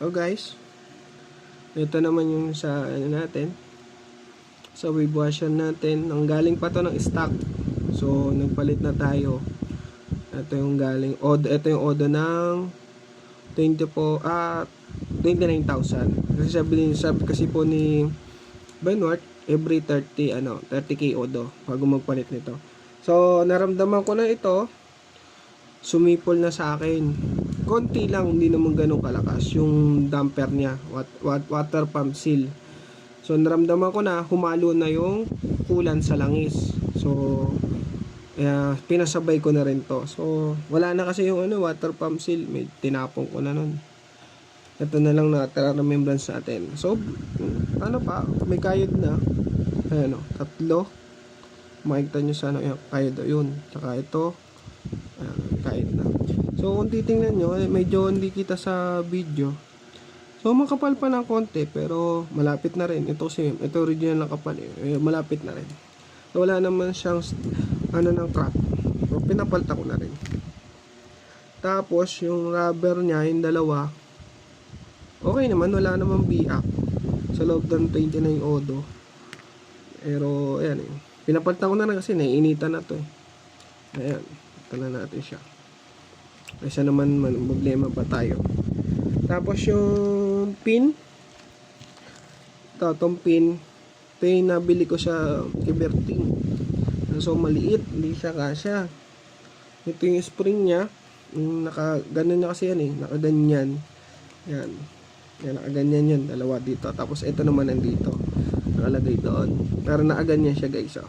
So guys, ito naman yung sa ano natin, sa wave washer natin. Ang galing pa to ng stock. So nagpalit na tayo. Ito yung galing Odo, ito yung Odo ng 29,000. Kasi sabi kasi po ni Benwart, every 30k Odo bago magpalit nito. So naramdaman ko na ito, sumipol na sa akin. Konti lang, hindi naman ganun kalakas yung damper niya, water pump seal. So naramdaman ko na humalo na yung kulan sa langis. So pinasabay ko na rin to. So wala na kasi yung water pump seal, may tinapong ko na nun. Ito na lang natira na membranes natin. So may kayod na. Ayan tatlo. Makikita nyo sa yung kayod yun. Tsaka ito, kayod na. So kung titingnan nyo, medyo hindi kita sa video. So makapal pa ng konti, pero malapit na rin. Ito original na kapal malapit na rin. So wala naman siyang ng crack. So pinapalta ko na rin. Tapos yung rubber niya, yung dalawa, okay naman, wala namang biak sa loob ng 29 Odo. Pero ayan pinapalta ko na rin kasi naiinitan na to Ayan, ito na natin siya. Kasi naman problema pa tayo. Tapos yung pin, itong pin, ito yung nabili ko sa Kiberting. So maliit, hindi siya kasya. Ito yung spring niya, ganun na kasi yan nakaganyan. Yan, nakaganyan yan, dalawa dito. Tapos ito naman nandito, nakalagay doon. Pero nakaganyan siya guys.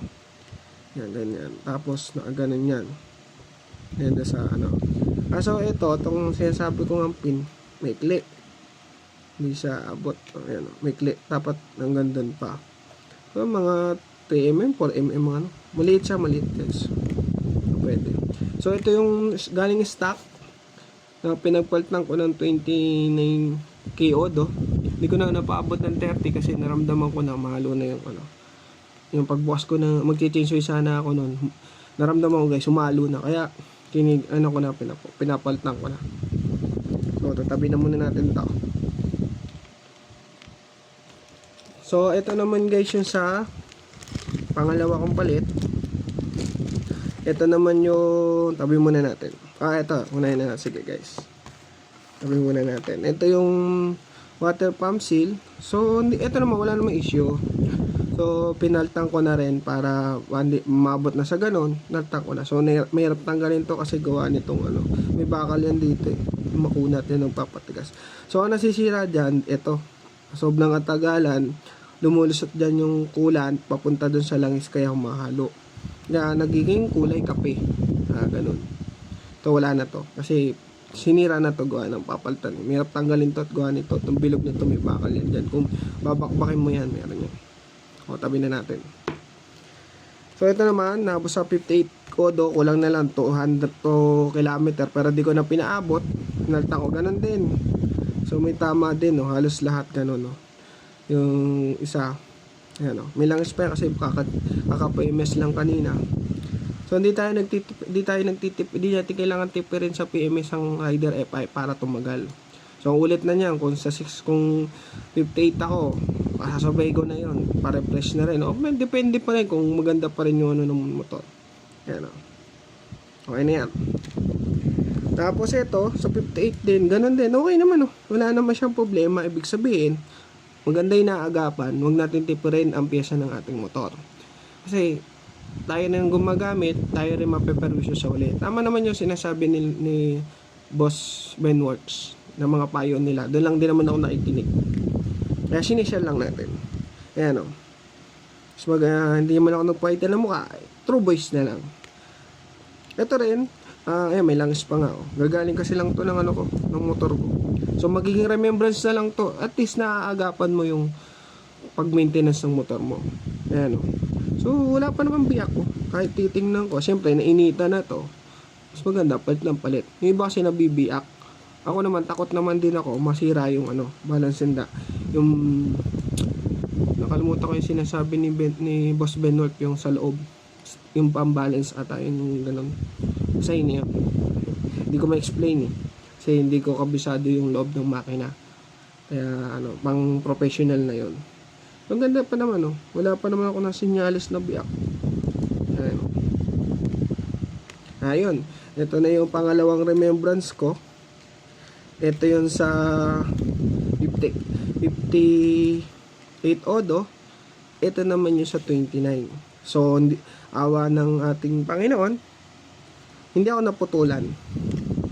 Yan, ganyan. Tapos nakaganon yan. Yan sa so itong sinasabi ko ng pin, maikli. Hindi siya abot. Ayan, maikli. Dapat hanggang doon pa. So, mga 3mm, 4mm Maliit siya, maliit guys. Pwede. So, ito yung galing stock na pinagpalitan ko ng 29k Odo. Hindi ko na napaabot ng 30 kasi naramdaman ko na mahalo na yung yung pagbukas ko na magti-change sana ako noon. Naramdaman ko guys, sumalo na. Kaya pinapalitan ko na. So tatabi na muna natin to. So ito naman guys yung sa pangalawa kong palit. Ito naman yung tabi muna natin. Ito unahin na. Sige guys, tabi muna natin. Ito yung water pump seal. So ito naman wala namang issue. So pinaltan ko na rin para mabot na sa ganon, naltan ko na. So mahirap tanggalin to kasi gawa nitong may bakal yan dito makunat yan ng papatigas. So ang nasisira dyan, ito sobrang katagalan, lumulusot dyan yung kulan papunta dun sa langis kaya humahalo. Kaya nagiging kulay kape. Ganon. Ito wala na to kasi sinira na to gawa ng papaltan. Mahirap tanggalin to at gawa nito. Itong bilog nito may bakal yan dyan. Kung babakbakin mo yan, meron yan. Tabi na natin. So ito naman, nabos sa 58 Odo, kulang na lang 200 kilometer pero di ko na pinaabot. Pinaltan ko ganun din. So may tama din halos lahat ganun Yung isa, ayan may lang spare kasi kaka-PMS lang kanina. So hindi natin kailangan tipirin sa PMS ang Rider FI para tumagal. So ulit na niyan kung 58 ako, sasabay ko na yon para refresh na rin. Depende pa rin kung maganda pa rin yung ng motor. Yan okay na yan. Tapos ito sa 58 din, ganun din, okay naman wala naman siyang problema. Ibig sabihin maganda yung naagapan. Huwag natin tipirin ang pyesa ng ating motor kasi tayo na yung gumagamit, tayo rin mapeperwisyo sa uli. Tama naman yung sinasabi ni Boss Benworks ng mga payo nila. Doon lang din naman ako nakikinig. Kaya sinishare lang natin. Ayan So hindi naman ako nagpahita ng mukha. True voice na lang. Ito rin. Ayan, may langis pa nga Gagaling kasi lang to ng ng motor ko. So magiging remembrance na lang to. At least naaagapan mo yung pag-maintenance ng motor mo. Ayan So wala pa naman biyak Kahit titingnan ko. Siyempre nainita na to. Mas maganda palit ng palit. Yung iba kasi nabibiyak. Ako naman, takot naman din ako masira yung balance and yung nakalimutan ko yung sinasabi ni Boss Benwork yung sa loob, yung pang-balance ata yung ganun sa inyo. Hindi ko ma-explain kasi hindi ko kabisado yung loob ng makina. Kaya pang professional na yon. Ang ganda pa naman, oh. Wala pa naman ako ng sinyalis na biyak. Ayan. Ayun. Ito na yung pangalawang remembrance ko. Ito yun sa 58 odo. Ito naman yung sa 29. So, awa ng ating Panginoon, hindi ako naputulan.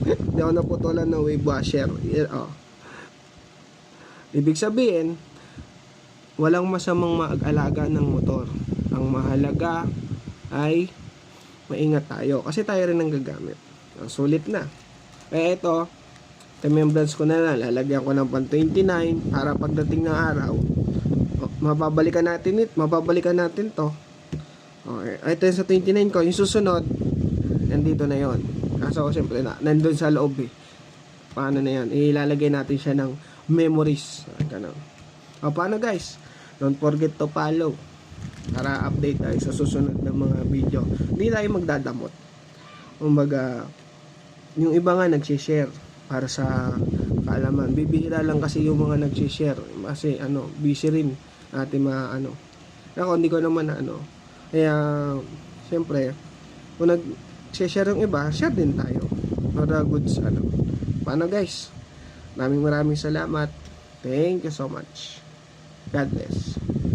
Hindi ako naputulan ng wave washer. Ibig sabihin, walang masamang mag-alaga ng motor. Ang mahalaga ay maingat tayo. Kasi tayo rin ang gagamit. Sulit na. Kaya ito, remembrance ko na lang. Lalagyan ko ng pang 29 para pagdating ng araw, mababalikan natin to. Okay. Ito yung sa 29 ko. Yung susunod, nandito na yon. Kaso siyempre nandun sa loob eh. Paano na yan? Ilalagay natin siya ng memories. Ganun. Paano guys? Don't forget to follow para update tayo sa susunod na mga video. Hindi tayo magdadamot. Kumbaga, yung iba nga nag-share para sa kaalaman. Bibihira lang kasi yung mga nag-share. Kasi busy rin natin Ako, hindi ko naman Kaya, siyempre, kung nag-share yung iba, share din tayo. Para goods, Paano guys? Maraming salamat. Thank you so much. God bless.